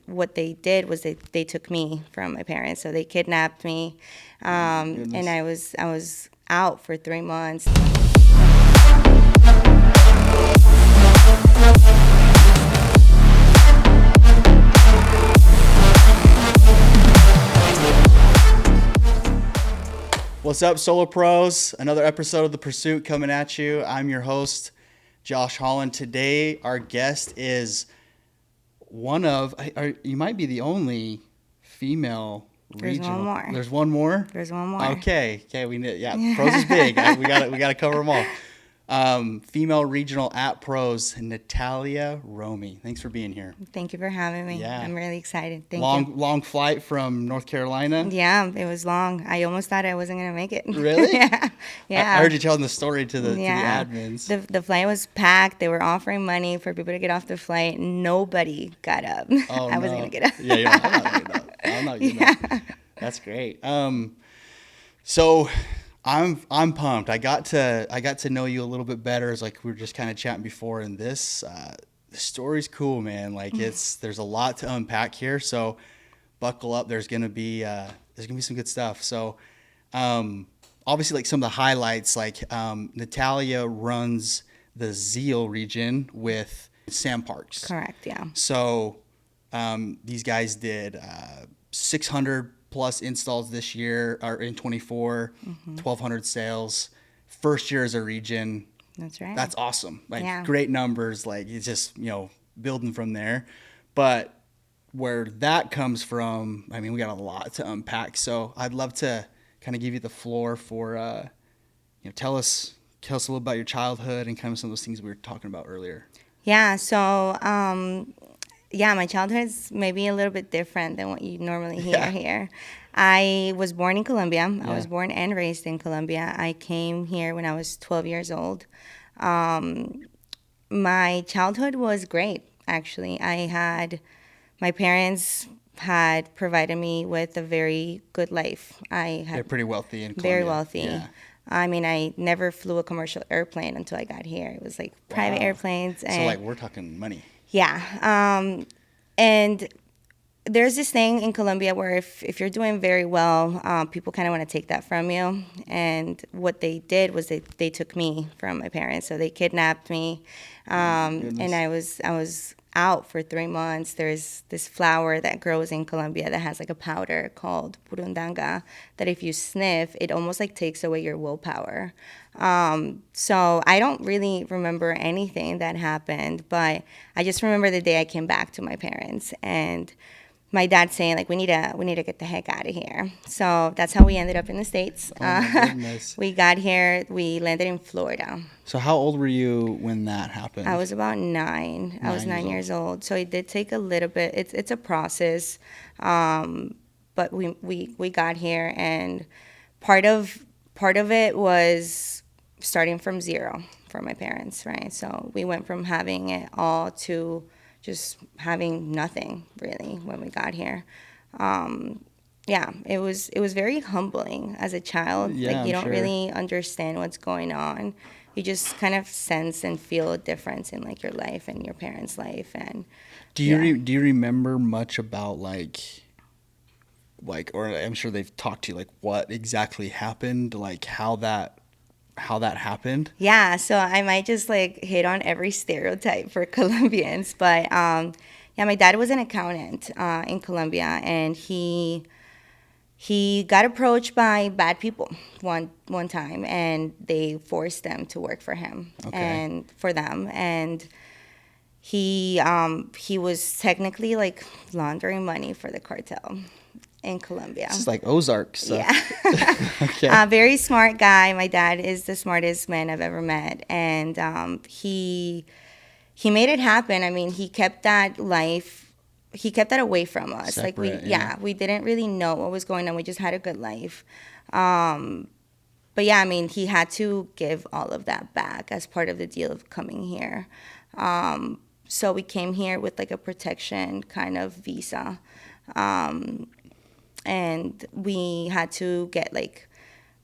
What they did was they took me from my parents, so they kidnapped me, and I was out for 3 months. What's up, Solo Pros? Another episode of The Pursuit coming at you. I'm your host, Josh Holland. Today, our guest is you might be the only female There's regional. one more. There's one more? There's one more. Okay, Pros is big. We got to cover them all. Female regional at Pros, Natalia Romy. Thanks for being here. Thank you for having me. Yeah. I'm really excited. Thank you. Long flight from North Carolina. Yeah, it was long. I almost thought I wasn't gonna make it. Really? Yeah. I heard you telling the story to the admins. The flight was packed. They were offering money for people to get off the flight. Nobody got up. Oh, I wasn't gonna get up. Yeah, I'm not getting up. That's great. So I'm pumped. I got to know you a little bit better, as like we were just kind of chatting before, and this the story's cool, man. Like there's a lot to unpack here, so buckle up. There's gonna be some good stuff. So obviously, like some of the highlights, like Natalia runs the Zeal region with Sam Parks. Correct. Yeah. So these guys did 600 plus installs this year, or in 24, 1,200 sales. First year as a region. That's right. That's awesome. Like great numbers. Like it's just, building from there. But where that comes from, I mean, we got a lot to unpack. So I'd love to kind of give you the floor for, tell us a little about your childhood and kind of some of those things we were talking about earlier. Yeah. So, my childhood is maybe a little bit different than what you normally hear here. I was born in Colombia. I was born and raised in Colombia. I came here when I was 12 years old. My childhood was great, actually. My parents had provided me with a very good life. They're pretty wealthy in Colombia. Very wealthy. Yeah. I mean, I never flew a commercial airplane until I got here. It was like private airplanes. So like we're talking money. Yeah. And there's this thing in Colombia where if you're doing very well, people kind of want to take that from you. And what they did was they took me from my parents. So they kidnapped me. And I was out for 3 months. There's this flower that grows in Colombia that has like a powder called burundanga that if you sniff, it almost like takes away your willpower. So I don't really remember anything that happened, but I just remember the day I came back to my parents and my dad saying like we need to get the heck out of here. So that's how we ended up in the States. Oh my goodness. We got here. We landed in Florida. So how old were you when that happened? I was about 9. I was 9 years old. So it did take a little bit. It's a process, but we got here, and part of it was starting from zero for my parents, right? So we went from having it all to just having nothing really when we got here. It was very humbling as a child. Yeah, like you don't sure. really understand what's going on. You just kind of sense and feel a difference in like your life and your parents' life. And do you remember much about like or I'm sure they've talked to you like what exactly happened, like how that happened? Yeah, so I might just like hit on every stereotype for Colombians, but my dad was an accountant in Colombia, and he got approached by bad people one time, and they forced them to work for him and for them, and he was technically like laundering money for the cartel in Colombia. This is like Ozark stuff. Yeah. Okay. Very smart guy. My dad is the smartest man I've ever met. And he made it happen. I mean, he kept that away from us. Separate, we didn't really know what was going on. We just had a good life. But yeah, I mean, he had to give all of that back as part of the deal of coming here. So we came here with like a protection kind of visa. And we had to get like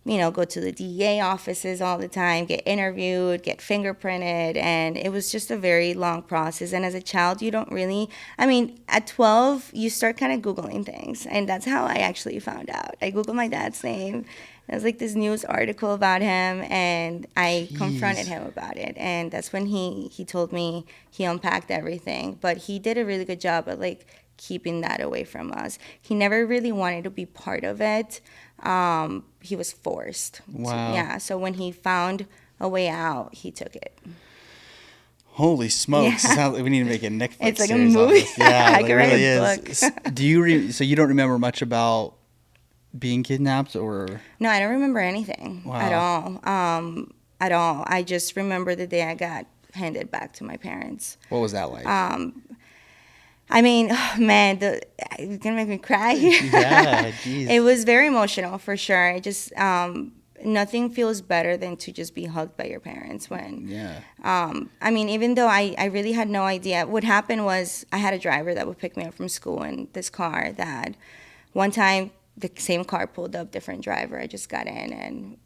go to the DEA offices all the time, get interviewed, get fingerprinted. And it was just a very long process. And as a child, you don't really, I mean, at 12, you start kind of Googling things. And that's how I actually found out. I Googled my dad's name. There was like this news article about him, and I confronted Jeez. him about it. And that's when he told me, he unpacked everything. But he did a really good job at like keeping that away from us. He never really wanted to be part of it. He was forced. Wow. Yeah. So when he found a way out, he took it. Holy smokes! Yeah. Sounds like we need to make a Netflix It's like a series on movie. this. Yeah, I it could write really a is. book. Do you so you don't remember much about being kidnapped, or? No, I don't remember anything at Wow. all. At all. I just remember the day I got handed back to my parents. What was that like? I mean, oh, man, it's gonna make me cry. Yeah, geez. It was very emotional for sure. It just nothing feels better than to just be hugged by your parents when. Yeah. I mean, even though I really had no idea, what happened was I had a driver that would pick me up from school in this car that one time the same car pulled up, different driver. I just got in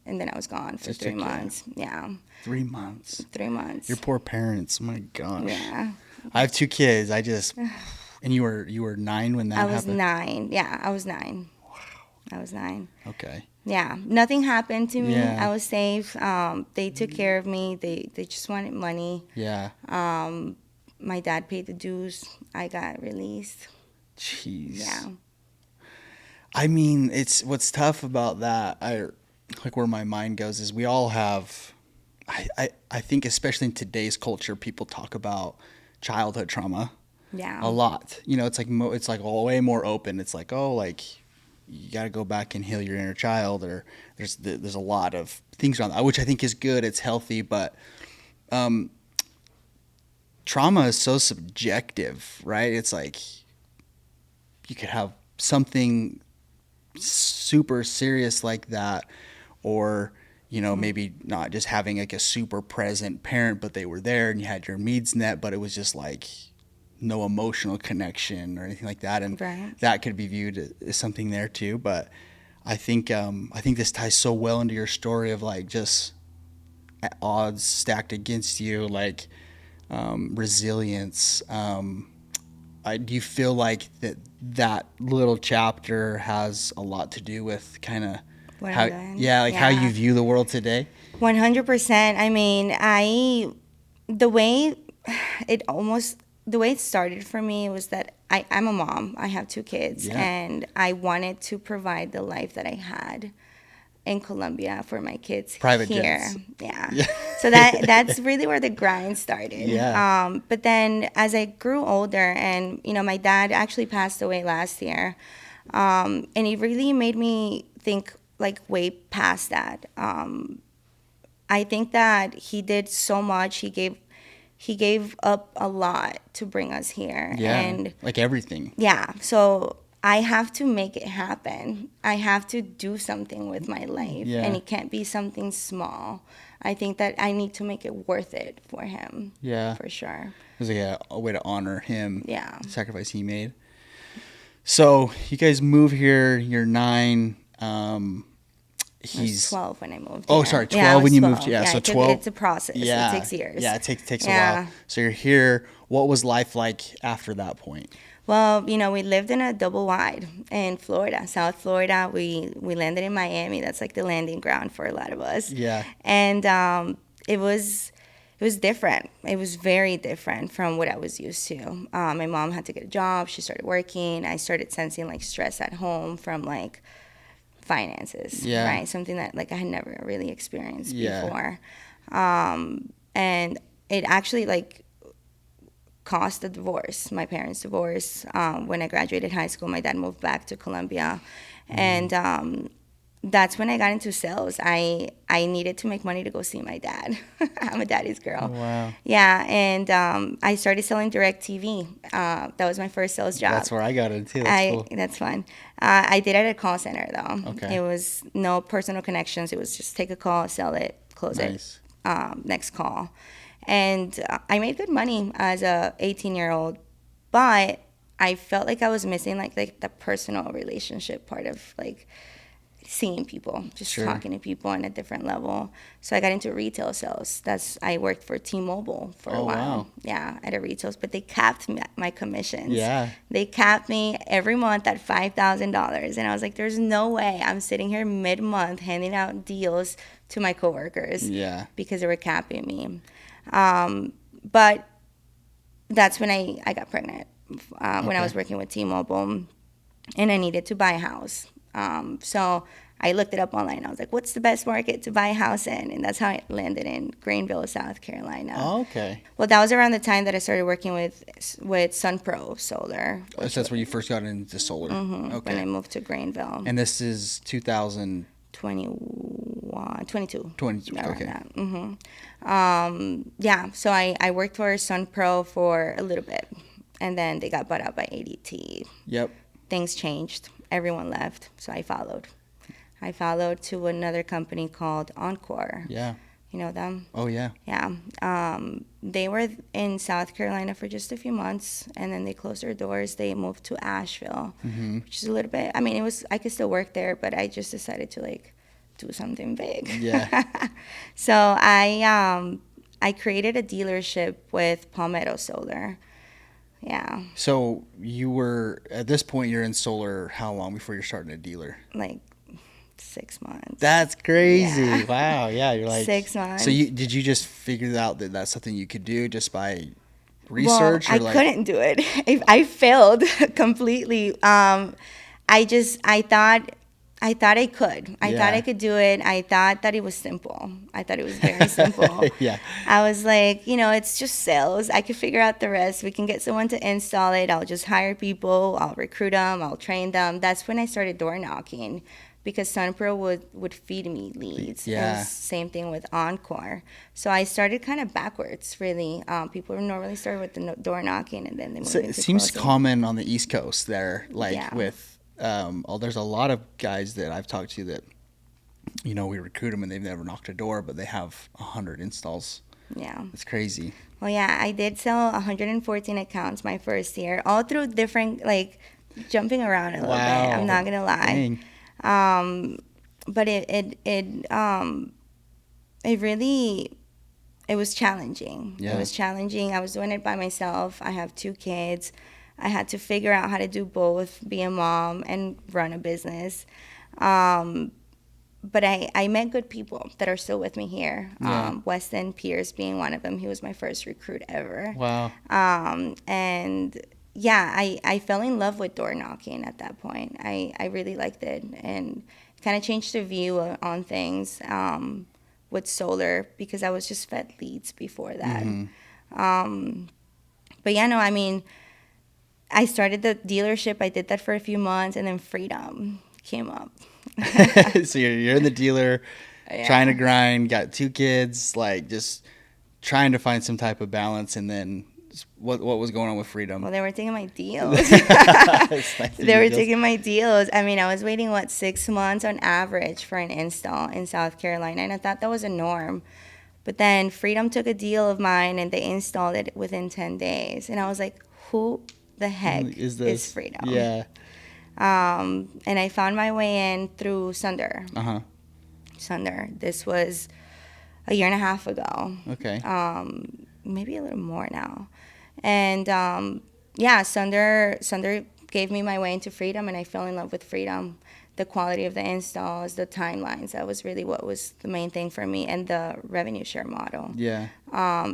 and then I was gone for Just 3 took you. months. Yeah, 3 months. 3 months. Your poor parents. My gosh. Yeah. I have 2 kids. And you were 9 when that I was happened? 9. Yeah, I was 9. Wow. I was 9. Okay. Yeah, nothing happened to me. Yeah. I was safe. They took care of me. They just wanted money. Yeah. My dad paid the dues. I got released. Jeez. Yeah. I mean, it's what's tough about that. Like where my mind goes is we all have. I think especially in today's culture, people talk about childhood trauma Yeah. a lot. It's like it's like way more open. It's like, oh, like you got to go back and heal your inner child, or there's a lot of things around that, which I think is good. It's healthy, but trauma is so subjective, right? It's like you could have something super serious like that, or maybe not just having like a super present parent, but they were there and you had your needs met, but it was just like no emotional connection or anything like that, and Right. that could be viewed as something there too. But I think this ties so well into your story of like just odds stacked against you, like resilience. Do you feel like that little chapter has a lot to do with kind of What how, I'm doing? how you view the world today? 100%. I mean, the way it started for me was that I'm a mom. I have 2 kids, Yeah. and I wanted to provide the life that I had in Colombia for my kids Private here. jets. Yeah. So that's really where the grind started. Yeah. But then as I grew older, and my dad actually passed away last year, and it really made me think like way past that. I think that he did so much. He gave up a lot to bring us here. Yeah. And like everything. yeah, so I have to make it happen. I have to do something with my life. Yeah. And it can't be something small. I think that I need to make it worth it for him. Yeah. For sure. It was like a way to honor him. Yeah. The sacrifice he made. So you guys move here. You're 9. I was 12 when I moved. Oh, here. sorry, 12 I was when you moved. Yeah, so 12. It's a process. Yeah. It takes years. Yeah, it takes a Yeah. while. So you're here. What was life like after that point? Well, we lived in a double wide in Florida, South Florida. We landed in Miami. That's like the landing ground for a lot of us. Yeah. And it was different. It was very different from what I was used to. My mom had to get a job. She started working. I started sensing like stress at home from like finances, Yeah. right? Something that like I had never really experienced Yeah. before. And it actually like caused a divorce, my parents' divorce. When I graduated high school, my dad moved back to Colombia. And that's when I got into sales. I needed to make money to go see my dad. I'm a daddy's girl. Wow. Yeah, and I started selling direct TV. That was my first sales job. That's where I got into. That's cool. That's fun. I did it at a call center, though. Okay. It was no personal connections. It was just take a call, sell it, close Nice. it, next call. And I made good money as a 18-year-old, but I felt like I was missing like the personal relationship part of like seeing people, just Sure. talking to people on a different level. So I got into retail sales. I worked for T-Mobile for a Oh, while. wow. Yeah, at a retail, but they capped my commissions. Yeah. They capped me every month at $5,000, and I was like, "There's no way I'm sitting here mid-month handing out deals to my coworkers Yeah. because they were capping me." But that's when I got pregnant when I Okay. was working with T-Mobile, and I needed to buy a house. So I looked it up online. I was like, what's the best market to buy a house in? And that's how I landed in Greenville, South Carolina. Oh, okay. Well, that was around the time that I started working with SunPro Solar. So that's when you first got into solar. When I Okay. moved to Greenville. And this is 2020. 22. Around Okay. that. Yeah, so I worked for SunPro for a little bit. And then they got bought out by ADT. Yep. Things changed. Everyone left, so I followed. I followed to another company called Encore. Yeah. You know them? Oh, yeah. Yeah. They were in South Carolina for just a few months, and then they closed their doors. They moved to Asheville, which is a little bit. I mean, I could still work there, but I just decided to do something big. Yeah. So I created a dealership with Palmetto Solar. Yeah, So you were, at this point, you're in solar how long before you're starting a dealer? like 6 months. That's crazy. Yeah. Wow. Yeah. You're like 6 months. So did you just figure out that that's something you could do just by research? Well, I couldn't do it. I failed completely. I thought I could. I thought Yeah. I could do it. I thought that it was simple. I thought it was very simple. Yeah. I was like, it's just sales. I could figure out the rest. We can get someone to install it. I'll just hire people. I'll recruit them. I'll train them. That's when I started door knocking, because SunPro would feed me leads. Yeah. It was same thing with Encore. So I started kind of backwards, really. People normally start with the door knocking, and then they move So into it seems closing. common on the East Coast there, Yeah. with there's a lot of guys that I've talked to that, we recruit them and they've never knocked a door, but they have 100 installs. Yeah. It's crazy. Well, yeah, I did sell 114 accounts my first year, all through different, jumping around a little bit. I'm not gonna lie. Dang. But it was challenging. Yeah. It was challenging. I was doing it by myself. I have 2 kids. I had to figure out how to do both, be a mom and run a business. But I met good people that are still with me here. Yeah. Weston Pierce being one of them. He was my first recruit ever. Wow. And yeah, I fell in love with door knocking at that point. I really liked it, and kind of changed the view on things with solar, because I was just fed leads before that. But yeah, no, I mean, I started the dealership. I did that for a few months, and then freedom came up. So you're in the dealer, Yeah. trying to grind, got 2 kids, just trying to find some type of balance, and then what was going on with freedom? Well, they were taking my deals. It's nice that They you were just- taking my deals. I mean, I was waiting, 6 months on average for an install in South Carolina, and I thought that was a norm. But then Freedom took a deal of mine, and they installed it within 10 days. And I was like, who the heck Is this Freedom? Yeah. And I found my way in through Sunder. Uh-huh. Sunder. This was a year and a half ago. Okay. Maybe a little more now. And yeah, Sunder gave me my way into Freedom, and I fell in love with Freedom. The quality of the installs, the timelines, that was really what was the main thing for me, and the revenue share model. Yeah.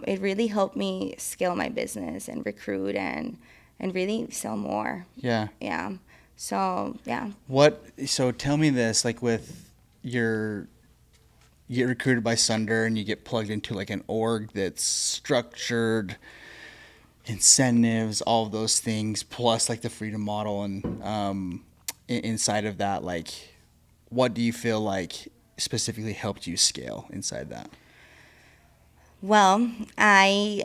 It really helped me scale my business and recruit and really sell more. Yeah. Yeah. So, yeah. So tell me this, with you get recruited by Sunder and you get plugged into an org that's structured, incentives, all of those things, plus the freedom model, and inside of that, what do you feel specifically helped you scale inside that? Well, I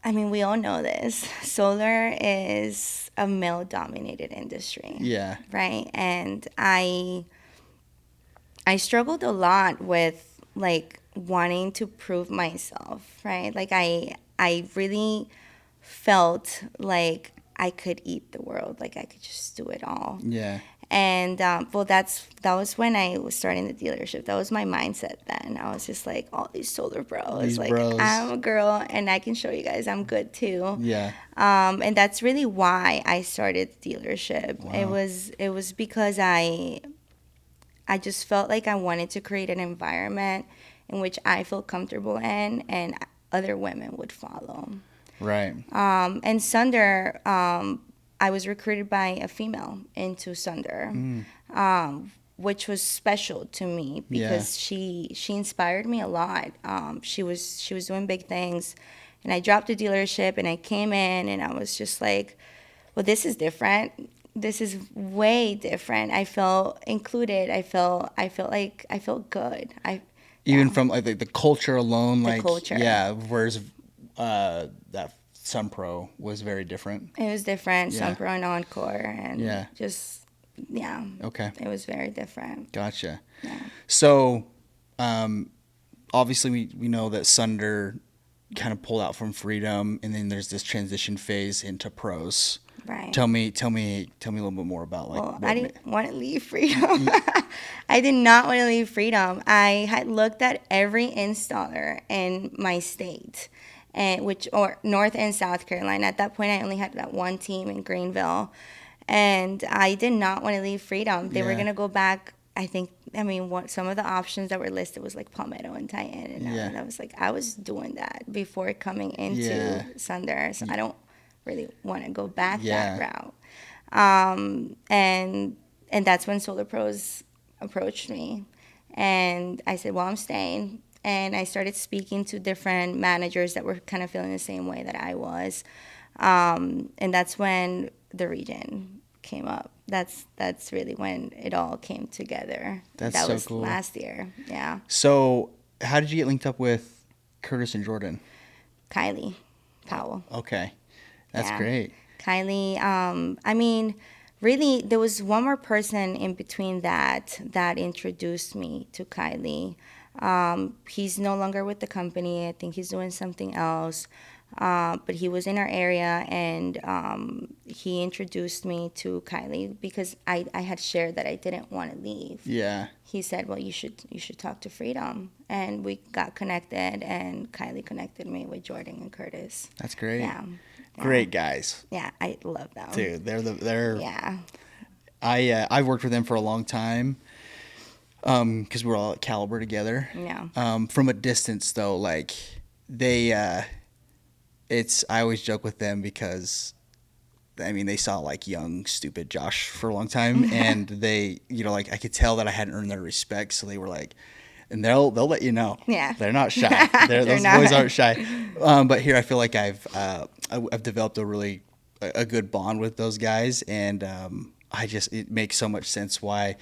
mean, we all know this. Solar is a male-dominated industry. Yeah. Right? And I struggled a lot with wanting to prove myself, right? I really felt like I could eat the world. Like I could just do it all. Yeah. And well, that was when I was starting the dealership. That was my mindset then. I was just like, all these solar bros. These Like bros. I'm a girl, and I can show you guys I'm good too. Yeah. And that's really why I started the dealership. Wow. It was because I just felt like I wanted to create an environment in which I feel comfortable in, and other women would follow. Right. And Sunder, I was recruited by a female into Sunder, which was special to me because she inspired me a lot. She was doing big things, and I dropped the dealership and I came in and I was just like, well, this is different. This is way different. I felt included. I felt like I felt good. Even Yeah. from like the culture alone, The like culture. yeah. Whereas that Sun Pro was very different. It was different. Yeah. Sunpro and Encore, and Yeah. just yeah. Okay. It was very different. Gotcha. Yeah. So, obviously we know that Sunder kind of pulled out from Freedom, and then there's this transition phase into pros. Right. Tell me a little bit more about like. Well, I didn't want to leave Freedom. I did not want to leave Freedom. I had looked at every installer in my state, and or North and South Carolina. At that point, I only had that one team in Greenville, and I did not want to leave Freedom. They were Yeah. gonna go back. I mean, some of the options that were listed was like Palmetto and Titan, and Yeah. I was like, I was doing that before coming into Yeah. Sunder, so I don't really want to go back Yeah. that route. And that's when Solar Pros approached me, and I said, well, I'm staying. And I started speaking to different managers that were kind of feeling the same way that I was. And that's when the region came up. That's really when it all came together. That's that so was cool. last year. Yeah. So, how did you get linked up with Curtis and Jordan? Kylie Powell. Okay, that's Yeah. great. Kylie, I mean, really, there was one more person in between that introduced me to Kylie. He's no longer with the company. I think he's doing something else. But he was in our area, and he introduced me to Kylie because I had shared that I didn't want to leave. Yeah. He said, well, you should talk to Freedom. And we got connected, and Kylie connected me with Jordan and Curtis. That's great. Yeah. Great guys. Yeah, I love them. Dude, they're Yeah. I've worked with them for a long time. Because we're all at Caliber together. Yeah. From a distance though, like they I always joke with them because I mean they saw like young, stupid Josh for a long time, and they, you know, like I could tell that I hadn't earned their respect, so they were like, and they'll let you know. Yeah. They're not shy. Those not. boys aren't shy. But here I feel like I've developed a good bond with those guys, and it makes so much sense why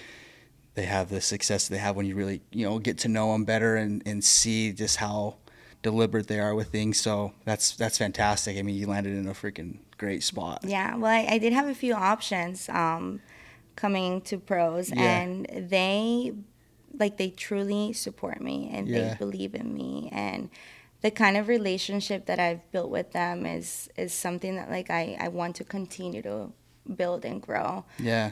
they have the success they have when you really, you know, get to know them better and see just how deliberate they are with things. So that's fantastic. I mean, you landed in a freaking great spot. Yeah. Well, I did have a few options coming to pros, Yeah. and they truly support me, and Yeah. they believe in me, and the kind of relationship that I've built with them is something that like I want to continue to build and grow. Yeah.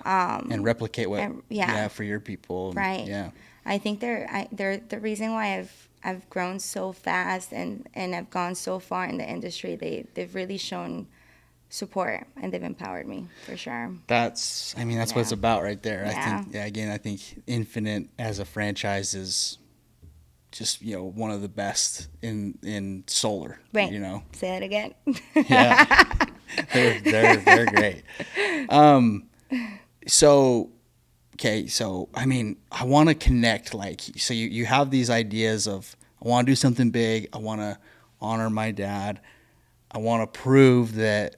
And replicate what for your people. Right. Yeah. I think they're the reason why I've grown so fast and I've gone so far in the industry. They've really shown support, and they've empowered me for sure. That's what it's about right there. Yeah. I think Infinite as a franchise is just, you know, one of the best in solar. Wait, You know. say that again. Yeah. they're great. So I mean, I want to connect, like, so you have these ideas of, I want to do something big. I want to honor my dad. I want to prove that,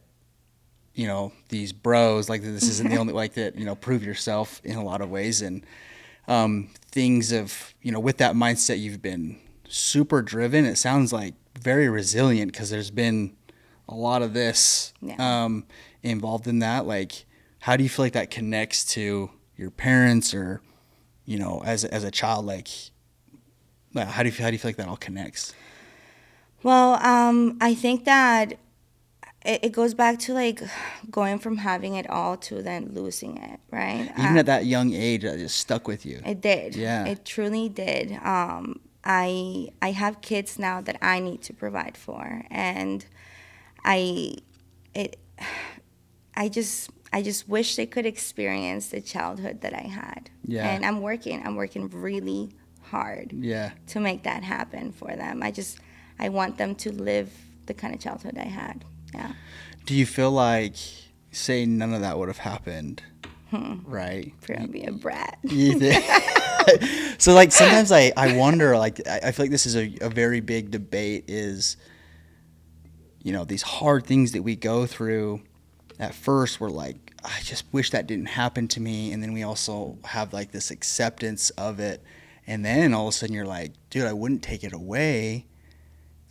you know, these bros, like, this isn't the only, like, that, you know, prove yourself in a lot of ways. And things of, you know, with that mindset, you've been super driven. It sounds like very resilient, because there's been a lot of this involved in that. Like, how do you feel like that connects to your parents, or, you know, as a child? Like, how do you feel like that all connects? Well, I think that it goes back to like going from having it all to then losing it, right? Even at that young age, that just stuck with you. It did. Yeah. It truly did. I have kids now that I need to provide for, and I it I just wish they could experience the childhood that I had. Yeah. And I'm working really hard Yeah. to make that happen for them. I want them to live the kind of childhood I had. Yeah. Do you feel like, say, none of that would have happened, right? For me to be a brat. You think? So, like, sometimes I wonder, like, I feel like this is a very big debate is, you know, these hard things that we go through. At first, we're like, I just wish that didn't happen to me. And then we also have, like, this acceptance of it. And then all of a sudden you're like, dude, I wouldn't take it away.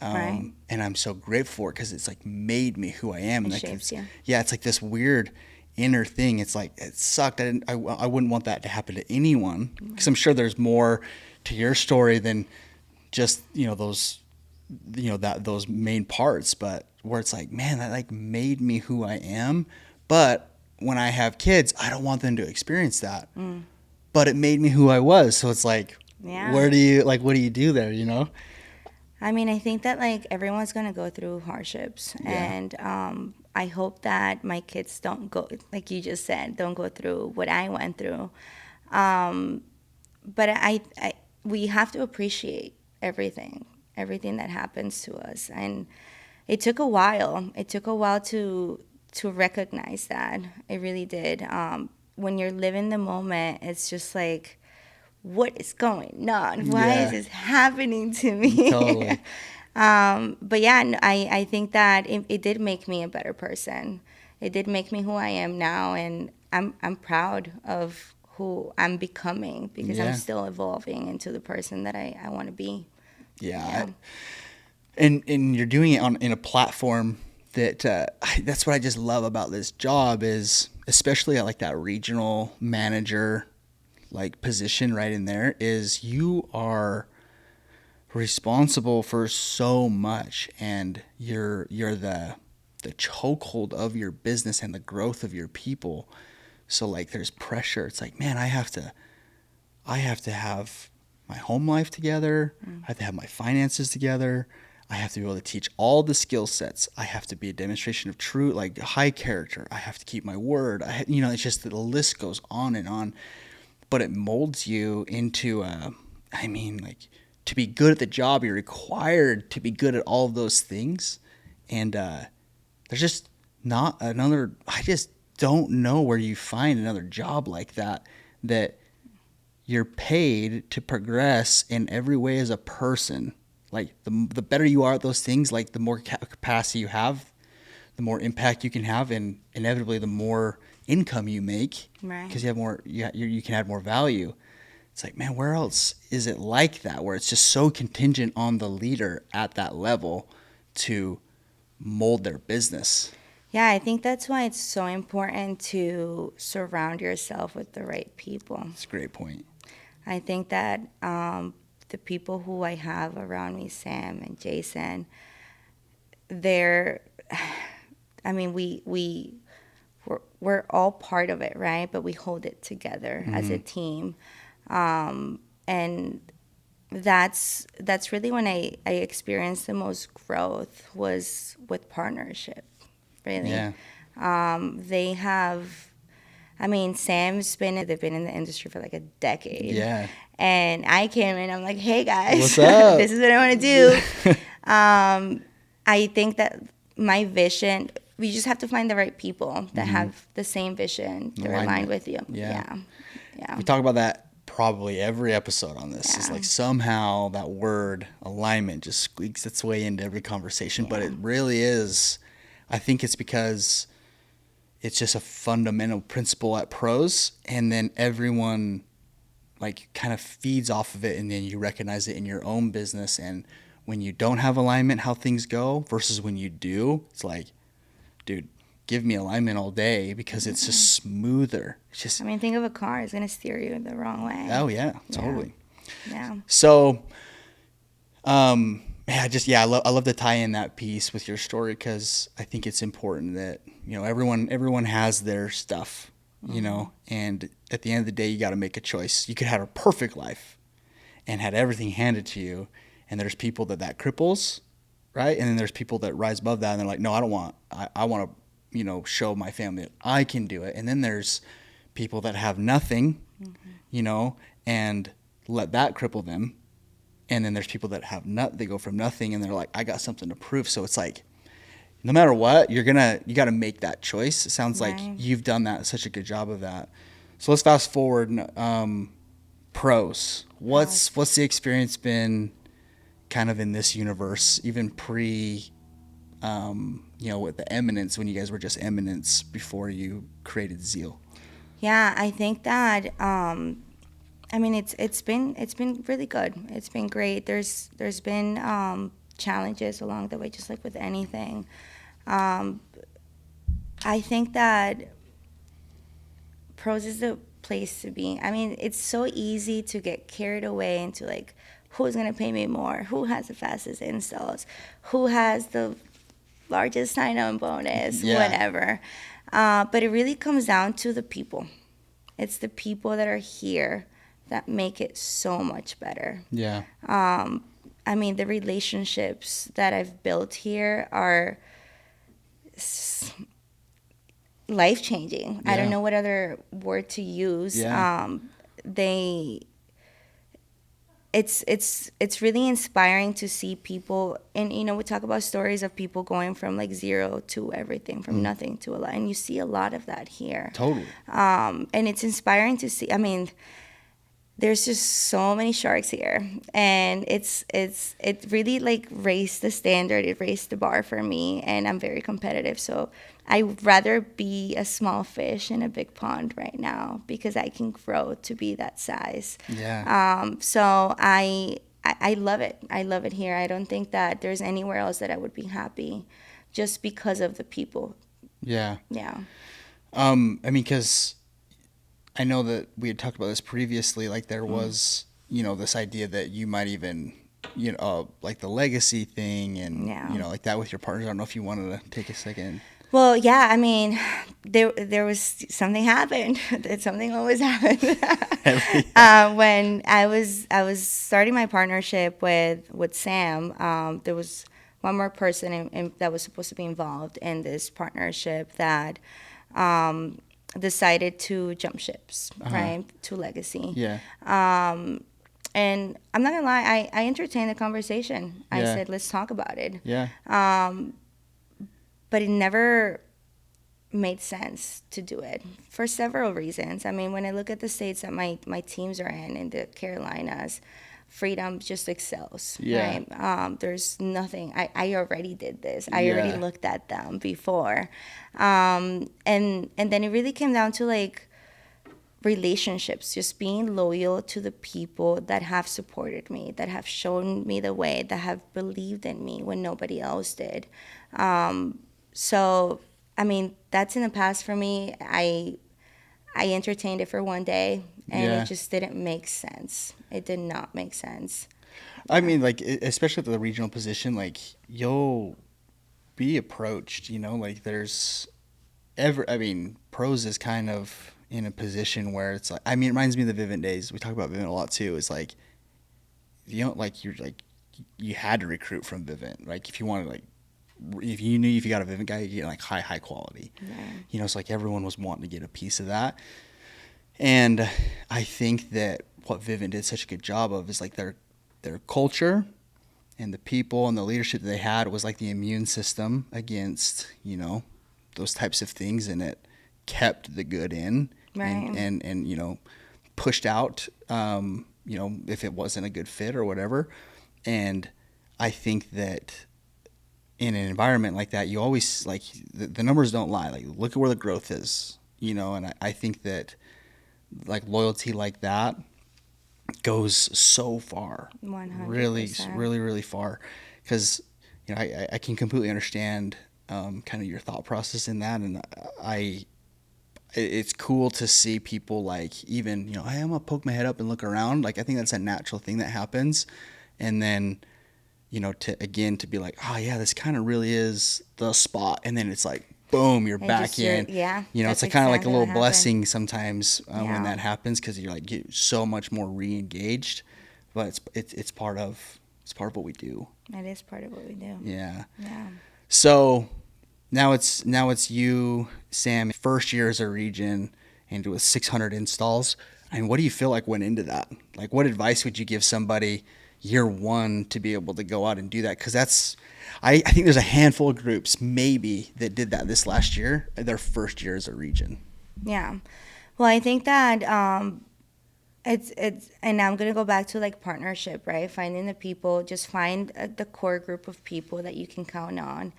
Right. And I'm so grateful for it because it's like made me who I am. It And shapes you. yeah, it's like this weird inner thing. It's like it sucked. I wouldn't want that to happen to anyone because I'm sure there's more to your story than just those main parts. But where it's like, man, that like made me who I am. But when I have kids, I don't want them to experience that. But it made me who I was. So it's like, Yeah. what do you do there? You know? I mean, I think that like everyone's gonna go through hardships, Yeah. and I hope that my kids don't go, like you just said, don't go through what I went through. But we have to appreciate everything that happens to us, and it took a while. It took a while to recognize that. It really did. When you're living the moment, it's just like, what is going on? Why Yeah. is this happening to me? Totally. But yeah, I think that it did make me a better person. It did make me who I am now, and I'm proud of who I'm becoming because Yeah. I'm still evolving into the person that I want to be. Yeah. And you're doing it in a platform that that's what I just love about this job is especially at like that regional manager like position right in there is you are responsible for so much and you're the chokehold of your business and the growth of your people. So like there's pressure. It's like, man, I have to have my home life together. I have to have my finances together. I have to be able to teach all the skill sets. I have to be a demonstration of true, like high character. I have to keep my word. It's just the list goes on and on. But it molds you into, like to be good at the job, you're required to be good at all of those things. And there's just not another, I just don't know where you find another job like that you're paid to progress in every way as a person. Like the better you are at those things, like the more capacity you have, the more impact you can have, and inevitably the more income you make. Right. Because you have more, you can add more value. It's like, man, where else is it like that? Where it's just so contingent on the leader at that level to mold their business. Yeah, I think that's why it's so important to surround yourself with the right people. That's a great point. I think that the people who I have around me, Sam and Jason, they're, I mean, we're all part of it, right? But we hold it together as a team, and that's really when I experienced the most growth was with partnership. Really, Yeah. they have. I mean, they've been in the industry for like a decade. Yeah. And I came in, I'm like, hey guys, What's up? this is what I want to do. I think that my vision, we just have to find the right people that have the same vision. They're aligned with you. Yeah. Yeah. We talk about that probably every episode on this. It's like somehow that word alignment just squeaks its way into every conversation, but it really is. I think it's because it's just a fundamental principle at pros, and then everyone like kind of feeds off of it, and then you recognize it in your own business. And when you don't have alignment, how things go versus when you do, it's like, dude, give me alignment all day because it's just smoother. It's just, I mean, think of a car. It's going to steer you the wrong way. oh yeah, totally. Yeah. So, man, Yeah, I love to tie in that piece with your story because I think it's important that everyone has their stuff, and at the end of the day, you got to make a choice. You could have a perfect life and had everything handed to you, and there's people that cripples, right? And then there's people that rise above that, and they're like, no, I don't want. I want to, show my family that I can do it. And then there's people that have nothing, and let that cripple them. And then there's people that have they go from nothing and they're like, I got something to prove. So it's like, no matter what, you got to make that choice. It sounds like Right. you've done such a good job of that. So let's fast forward. Pros. Pros. What's the experience been kind of in this universe, even with the Eminence, when you guys were just Eminence before you created Zeal? Yeah, I think that I mean it's been really good. It's been great. There's been challenges along the way, just like with anything. Um, I think that pros is the place to be. I mean, it's so easy to get carried away into like who's gonna pay me more, who has the fastest installs, who has the largest sign-on bonus, Yeah. whatever. But it really comes down to the people. It's the people that are here that make it so much better. Yeah. I mean, the relationships that I've built here are life changing. I don't Yeah. know what other word to use. Yeah. They it's really inspiring to see people, and we talk about stories of people going from like zero to everything, from nothing to a lot, and you see a lot of that here. Totally. And it's inspiring to see. I mean, there's just so many sharks here, and it really like raised the standard. It raised the bar for me, and I'm very competitive. So I would rather be a small fish in a big pond right now because I can grow to be that size. Yeah. So I love it. I love it here. I don't think that there's anywhere else that I would be happy, just because of the people. Yeah. Yeah. I mean, because I know that we had talked about this previously. Like there was, this idea that you might even, like the legacy thing, and Yeah. like that with your partners. I don't know if you wanted to take a second. Well, yeah, I mean, there was something happened. Something always happens. When I was starting my partnership with Sam, there was one more person that was supposed to be involved in this partnership that decided to jump ships, right, to Legacy. Yeah. And I'm not gonna lie, I entertained the conversation. I Yeah. said, let's talk about it. Yeah. But it never made sense to do it for several reasons. I mean, when I look at the states that my teams are in the Carolinas, freedom just excels, Yeah. right? There's nothing. I already did this. I already Yeah. looked at them before, and then it really came down to like relationships, just being loyal to the people that have supported me, that have shown me the way, that have believed in me when nobody else did. So, I mean, that's in the past for me. I entertained it for one day, and Yeah. it just didn't make sense. It did not make sense. I mean, like especially at the regional position, like you'll be approached. Like there's I mean, pros is kind of in a position where it's like, I mean, it reminds me of the Vivint days. We talk about Vivint a lot too. It's like, you had to recruit from Vivint. Like if you wanted, like, if you knew if you got a Vivint guy, you get like high quality. Yeah. It's like everyone was wanting to get a piece of that. And I think that what Vivint did such a good job of is like their culture and the people and the leadership that they had was like the immune system against, those types of things, and it kept the good in. Right. And pushed out, if it wasn't a good fit or whatever. And I think that in an environment like that, you always, like, the numbers don't lie. Like, look at where the growth is, and I think that, like, loyalty like that goes so far. 100%. Really, really, really far. Because, I can completely understand kind of your thought process in that. And it's cool to see people, like, even, hey, I'm going to poke my head up and look around. Like, I think that's a natural thing that happens. And then to be like, oh yeah, this kind of really is the spot. And then it's like, boom, you're And back just in. yeah, It's that's like kind of like a exactly little what happened. blessing sometimes when Yeah. that happens, because you're like get so much more re-engaged. But it's part of what we do. It is part of what we do. Yeah. Yeah. So now it's you, Sam, first year as a region, and with 600 installs. I mean, what do you feel like went into that? Like, what advice would you give somebody year one to be able to go out and do that? Because I think there's a handful of groups maybe that did that this last year, their first year as a region. Yeah. Well, I think that it's and I'm gonna go back to like partnership, right? Finding the people, just find the core group of people that you can count on.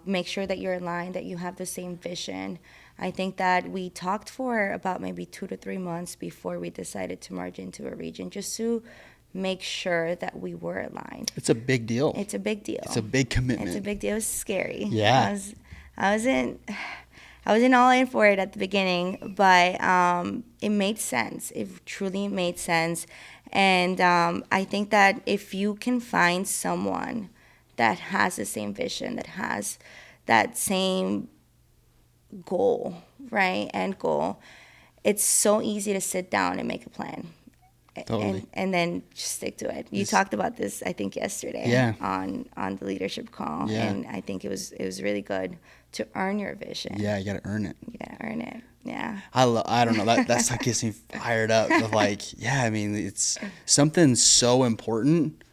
Make sure that you're aligned, that you have the same vision. I think that we talked for about maybe 2 to 3 months before we decided to merge into a region, just to make sure that we were aligned. It's a big deal. It's a big deal. It's a big commitment. It's a big deal. It was scary. Yeah. I wasn't all in for it at the beginning, but it made sense. It truly made sense. And I think that if you can find someone that has the same vision, that has that same goal, right, end goal, it's so easy to sit down and make a plan. Totally. And then just stick to it. You talked about this, I think, yesterday. Yeah. On the leadership call. Yeah. And I think it was really good to earn your vision. Yeah, you got to earn it. You gotta earn it. Yeah. I don't know, that's like gets me fired up of like, yeah, I mean, it's something so important,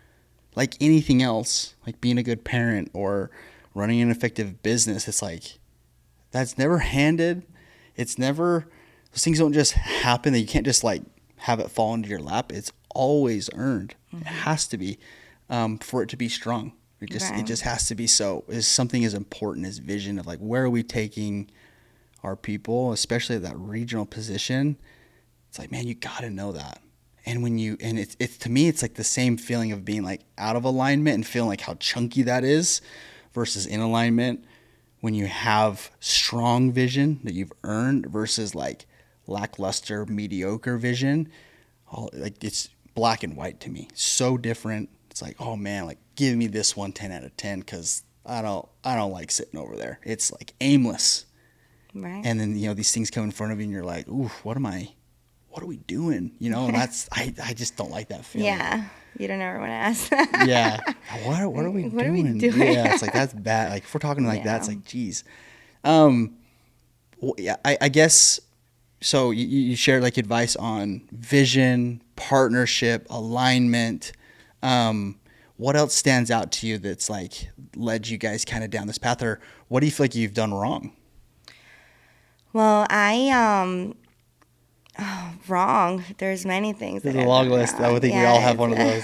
like anything else, like being a good parent or running an effective business. It's like, that's never handed. It's never, those things don't just happen, that you can't just like have it fall into your lap. It's always earned. Mm-hmm. It has to be, for it to be strong. It just has to be. So is something as important as vision of like, where are we taking our people, especially at that regional position. It's like, man, you got to know that. And when you, and it's to me, it's like the same feeling of being like out of alignment and feeling like how chunky that is versus in alignment when you have strong vision that you've earned versus like lackluster, mediocre vision. Like it's black and white to me. So different. It's like, oh man, like give me this one 10 out of 10, because I don't like sitting over there. It's like aimless. Right. And then, these things come in front of you and you're like, ooh, what are we doing? And that's, I just don't like that feeling. Yeah. You don't ever want to ask. Yeah. What are we doing? What are we doing? Yeah. It's like, that's bad. Like if we're talking like that, it's like, geez. Well, yeah, I guess, so you shared like advice on vision, partnership, alignment. What else stands out to you that's like led you guys kind of down this path, or what do you feel like you've done wrong? Well, wrong. There's many things. There's a long list. I would think we all have one of those.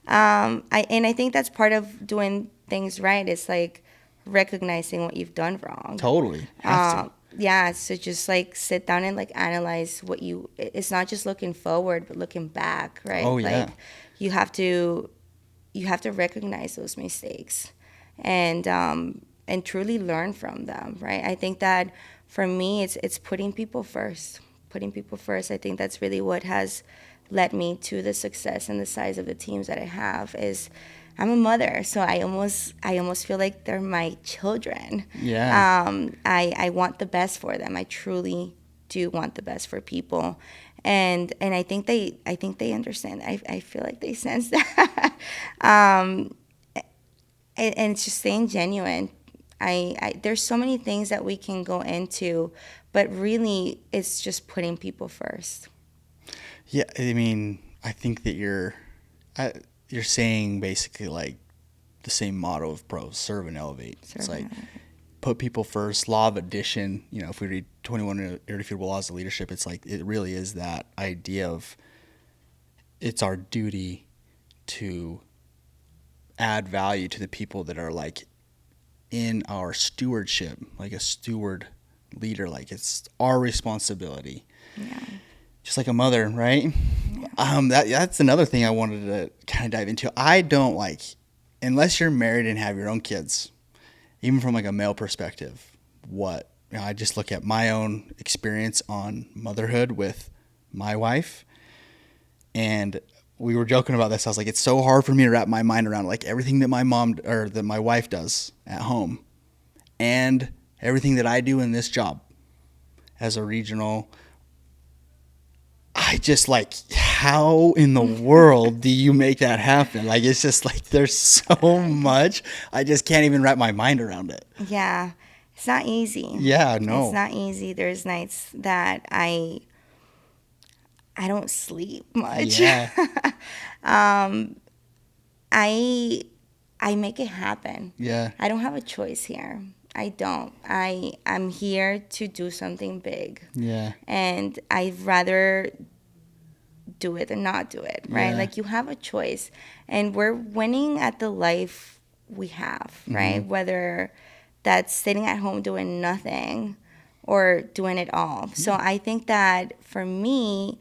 I think that's part of doing things right. It's like recognizing what you've done wrong. Totally. Have to. Yeah. So just like sit down and like analyze what it's not just looking forward, but looking back, right? Oh, yeah. Like you have to recognize those mistakes and truly learn from them, right? I think that for me, it's putting people first. Putting people first. I think that's really what has led me to the success and the size of the teams that I have. Is I'm a mother, so I almost feel like they're my children. Yeah. I want the best for them. I truly do want the best for people, and I think they understand. I feel like they sense that. And it's just staying genuine. There's so many things that we can go into, but really it's just putting people first. Yeah, I mean, I think that you're saying basically like the same motto of pros: serve and elevate. It's like put people first. Law of addition. If we read 21 Irrefutable Laws of Leadership, it's like it really is that idea of it's our duty to add value to the people that are like in our stewardship, like a steward leader. Like it's our responsibility. Yeah. Just like a mother, right? Yeah. That's another thing I wanted to kind of dive into. I don't like, unless you're married and have your own kids, even from like a male perspective, I just look at my own experience on motherhood with my wife, and we were joking about this. I was like, it's so hard for me to wrap my mind around like everything that my mom or that my wife does at home and everything that I do in this job as a regional. I just like, how in the world do you make that happen? Like, it's just like, there's so much. I just can't even wrap my mind around it. Yeah. It's not easy. Yeah, no. It's not easy. There's nights that I don't sleep much. Yeah. I make it happen. Yeah. I don't have a choice here. I don't. I'm here to do something big. Yeah. And I'd rather do it than not do it, right? Yeah. Like, you have a choice. And we're winning at the life we have, right? Whether that's sitting at home doing nothing or doing it all. So I think that for me,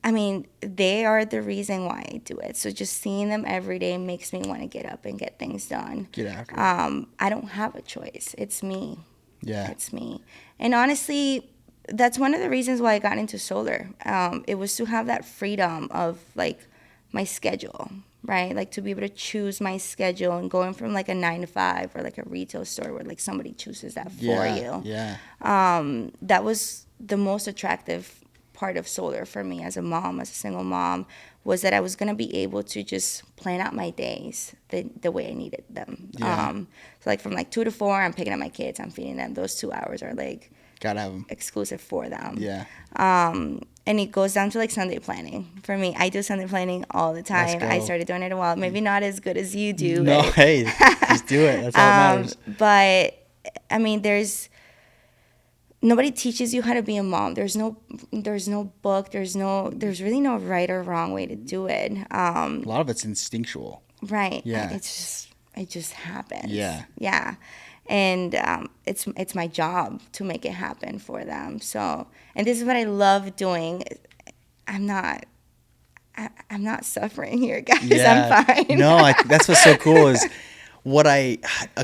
I mean, they are the reason why I do it. So just seeing them every day makes me want to get up and get things done. Get after it. I don't have a choice. It's me. Yeah. It's me. And honestly, that's one of the reasons why I got into solar. It was to have that freedom of like my schedule, right? Like, to be able to choose my schedule and going from like a 9 to 5 or like a retail store where like somebody chooses that for you. Yeah. That was the most attractive part of solar for me as a mom, as a single mom, was that I was going to be able to just plan out my days the way I needed them. Yeah. So like from like 2 to 4, I'm picking up my kids, I'm feeding them. Those 2 hours are like Gotta have them. exclusive for them. Yeah. And it goes down to like Sunday planning. For me, I do Sunday planning all the time. Let's I go. started doing it a while. Maybe not as good as you do. No, but, hey, just do it. That's all that matters. but I mean, nobody teaches you how to be a mom. There's no book. There's really no right or wrong way to do it. A lot of it's instinctual. Right. Yeah. It just happens. Yeah. Yeah. And it's my job to make it happen for them. So, and this is what I love doing. I'm not suffering here, guys. Yeah. I'm fine. No, that's what's so cool is a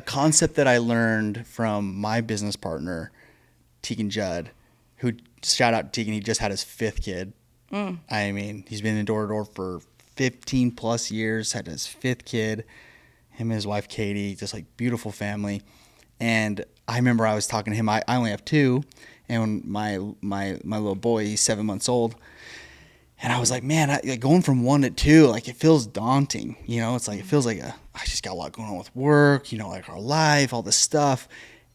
concept that I learned from my business partner, Tegan Judd, who, shout out to Tegan, he just had his 5th kid. I mean, he's been in door to door for 15 plus years, had his 5th kid, him and his wife, Katie, just like beautiful family. And I remember I was talking to him, I only have 2, and my little boy, he's 7 months old. And I was like, man, like going from 1 to 2, like it feels daunting. You know, it's like, it feels like I just got a lot going on with work, you know, like our life, all this stuff.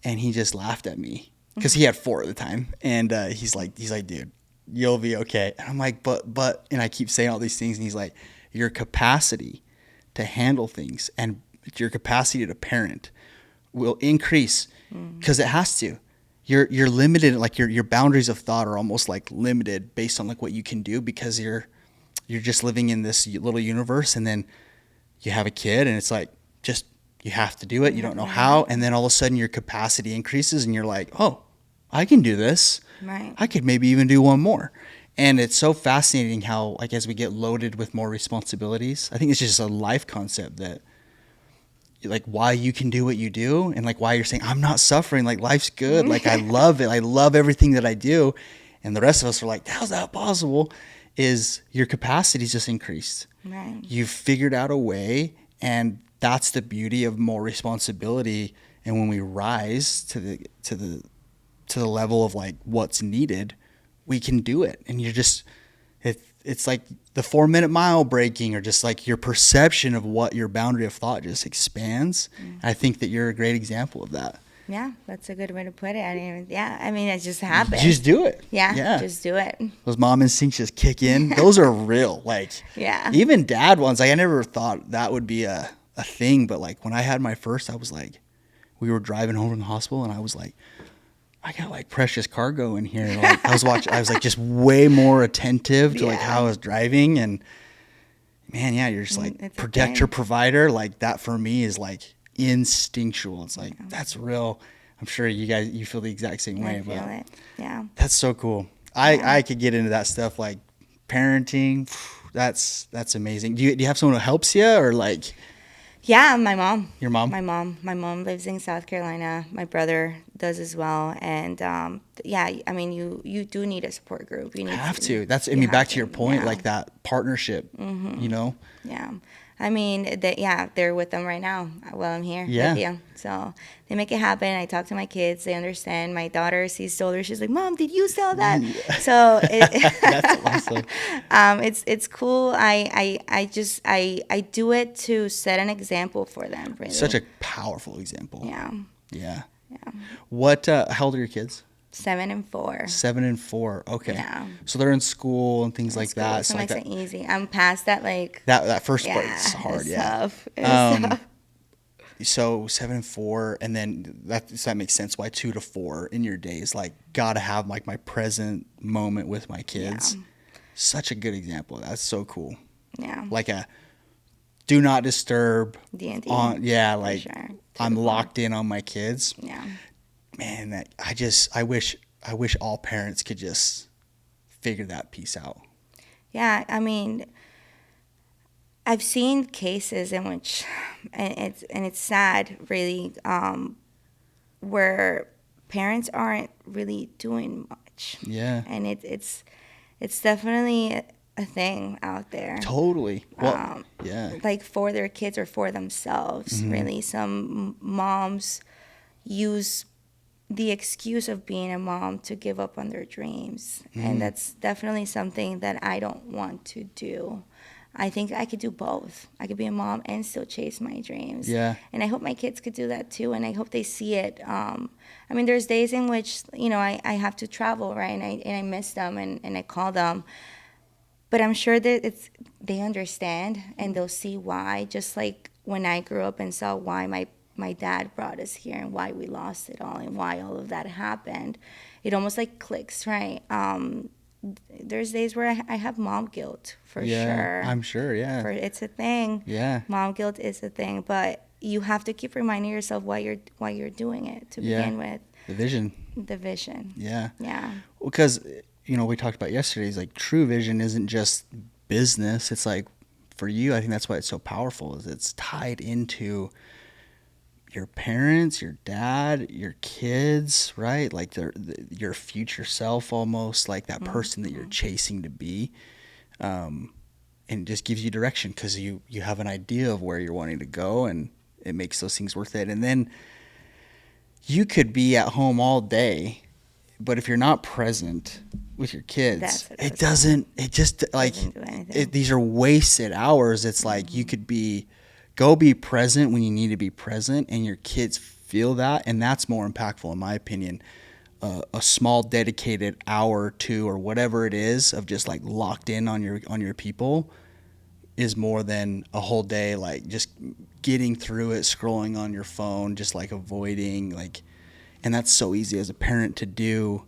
And he just laughed at me because he had 4 at the time. And he's like, dude, you'll be okay. And I'm like, but, and I keep saying all these things. And he's like, your capacity to handle things and your capacity to parent will increase because it has to. You're limited, like your boundaries of thought are almost like limited based on like what you can do because you're just living in this little universe, and then you have a kid and it's like just you have to do it. You don't know how, and then all of a sudden your capacity increases and you're like, oh, I can do this. Right. I could maybe even do one more. And it's so fascinating how, like, as we get loaded with more responsibilities, I think it's just a life concept that, like, why you can do what you do and, like, why you're saying, I'm not suffering. Like, life's good. Like, I love it. I love everything that I do. And the rest of us are like, how's that possible? Is your capacity's just increased. Right. You've figured out a way, and that's the beauty of more responsibility. And when we rise to the level of, like, what's needed, we can do it. And you're just, it's like the 4-minute mile breaking, or just like your perception of what your boundary of thought just expands. I think that you're a great example of that. Yeah, that's a good way to put it. I mean, it just happens. Just do it. Yeah, just do it. Those mom instincts just kick in. Those are real. Like, Yeah. even dad ones, like, I never thought that would be a thing. But, like, when I had my first, I was like, we were driving home from the hospital, and I was like, I got like precious cargo in here. Like, I was like just way more attentive to like how I was driving, and man, yeah, you're just like protector, provider. Like, that for me is like instinctual. It's like, that's real. I'm sure you feel the exact same way. I feel it. Yeah. That's so cool. I could get into that stuff, like parenting. That's amazing. Do you have someone who helps you, or like? Yeah, my mom. Your mom? My mom lives in South Carolina. My brother does as well. And yeah, I mean, you do need a support group. You need Have to. That's, I you mean, back have to your to. point, Yeah. like that partnership, you know? Yeah. I mean, they're with them right now while I'm here Yeah. with you. So they make it happen. I talk to my kids. They understand. My daughter sees solar. She's like, Mom, did you sell that? Yeah. So That's awesome. it's cool. I do it to set an example for them, Such really. a powerful example. Yeah. Yeah. Yeah. What, how old are your kids? 7 and 4. 7 and 4. Okay. Yeah. So they're in school and things That's like cool. that. So So it like makes that, it easy. I'm past that, like, that first part's yeah, hard. it's Yeah. tough. It's Um, tough. so 7 and 4, and then that makes sense why 2 to 4 in your days, like, gotta have like my present moment with my kids. Yeah. Such a good example. That's so cool. Yeah. Like a do not disturb D&D. on, yeah, For like sure. I'm 2 to 4. locked in on my kids. Yeah. Man, that I wish all parents could just figure that piece out. Yeah. I mean, I've seen cases in which, and it's sad, really, where parents aren't really doing much, Yeah. and it's definitely a thing out there. Totally. Well, Um, yeah. like for their kids or for themselves, really. Some moms use the excuse of being a mom to give up on their dreams. And that's definitely something that I don't want to do. I think I could do both. I could be a mom and still chase my dreams. Yeah. And I hope my kids could do that too. And I hope they see it. I mean, there's days in which, I have to travel, right? And I miss them and I call them. But I'm sure that they understand and they'll see why. Just like when I grew up and saw why my dad brought us here and why we lost it all and why all of that happened, it almost like clicks, right? There's days where I have mom guilt for Yeah, sure. I'm sure. Yeah. It's a thing. Yeah. Mom guilt is a thing, but you have to keep reminding yourself why you're doing it to Yeah. begin with. The vision. The vision. Yeah. Yeah. Because, we talked about yesterday, is like true vision isn't just business. It's like, for you, I think that's why it's so powerful, is it's tied into your parents, your dad, your kids, right? Like your future self, almost like that person that you're chasing to be. And it just gives you direction because you have an idea of where you're wanting to go, and it makes those things worth it. And then you could be at home all day, but if you're not present with your kids, it doesn't Doesn't do anything. these are wasted hours. It's like you could go be present when you need to be present, and your kids feel that, and that's more impactful in my opinion. A small dedicated hour or two or whatever it is of just like locked in on your people is more than a whole day like just getting through it, scrolling on your phone, just like avoiding, like, and that's so easy as a parent to do.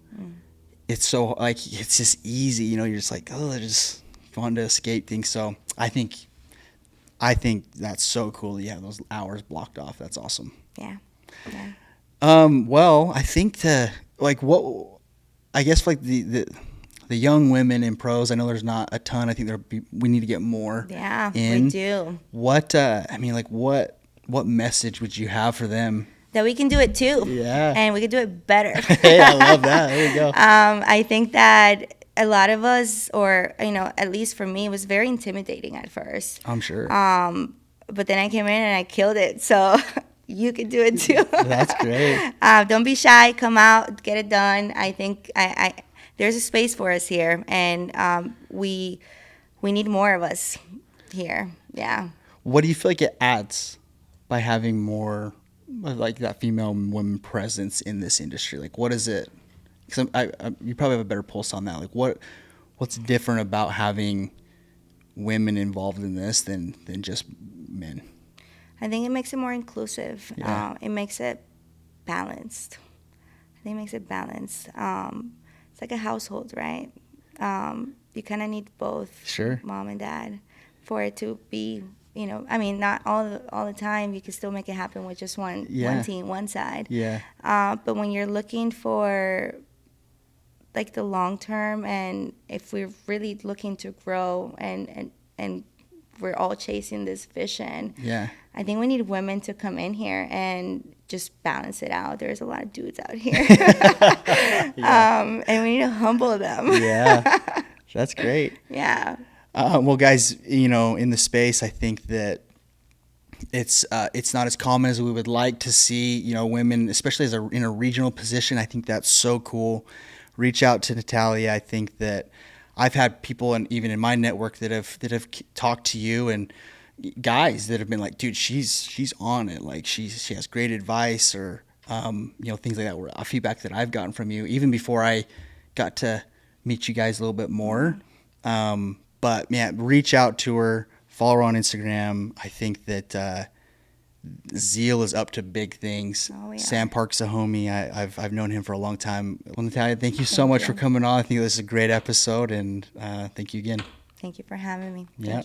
It's so like it's just easy, you're just like, oh, I just want to escape things. So I think that's so cool. Yeah, those hours blocked off. That's awesome. Yeah. Yeah. Well, I think I guess like the young women in pros, I know there's not a ton. I think we need to get more. Yeah, in. we do. What what message would you have for them? That we can do it too. Yeah. And we can do it better. Hey, I love that. There you go. I think that a lot of us, or, at least for me, it was very intimidating at first. I'm sure. But then I came in and I killed it. So you can do it too. That's great. Don't be shy. Come out. Get it done. I think there's a space for us here. And we need more of us here. Yeah. What do you feel like it adds by having more like that female and women presence in this industry? Like, what is it? Because you probably have a better pulse on that. Like, what's different about having women involved in this than just men? I think it makes it more inclusive. Yeah. It makes it balanced. I think it makes it balanced. It's like a household, right? You kind of need both, Sure. mom and dad, for it to be. I mean, not all the time. You can still make it happen with just one team, one side. Yeah. But when you're looking for like the long term, and if we're really looking to grow and we're all chasing this vision. Yeah. I think we need women to come in here and just balance it out. There's a lot of dudes out here. And we need to humble them. Yeah. That's great. Yeah. Well, guys, you know, in the space, I think that it's not as common as we would like to see, you know, women, especially in a regional position. I think that's so cool. Reach out to Natalia. I think that I've had people, and even in my network, that have talked to you, and guys that have been like, dude, she's on it. Like she has great advice, or you know, things like that. Were feedback that I've gotten from you even before I got to meet you guys a little bit more. But man, reach out to her, follow her on Instagram. I think that Zeal is up to big things. Oh, yeah. Sam Park's a homie. I've known him for a long time. Well, Natalia, thank you so much for coming on. I think this is a great episode, and thank you again. Thank you for having me. Yeah.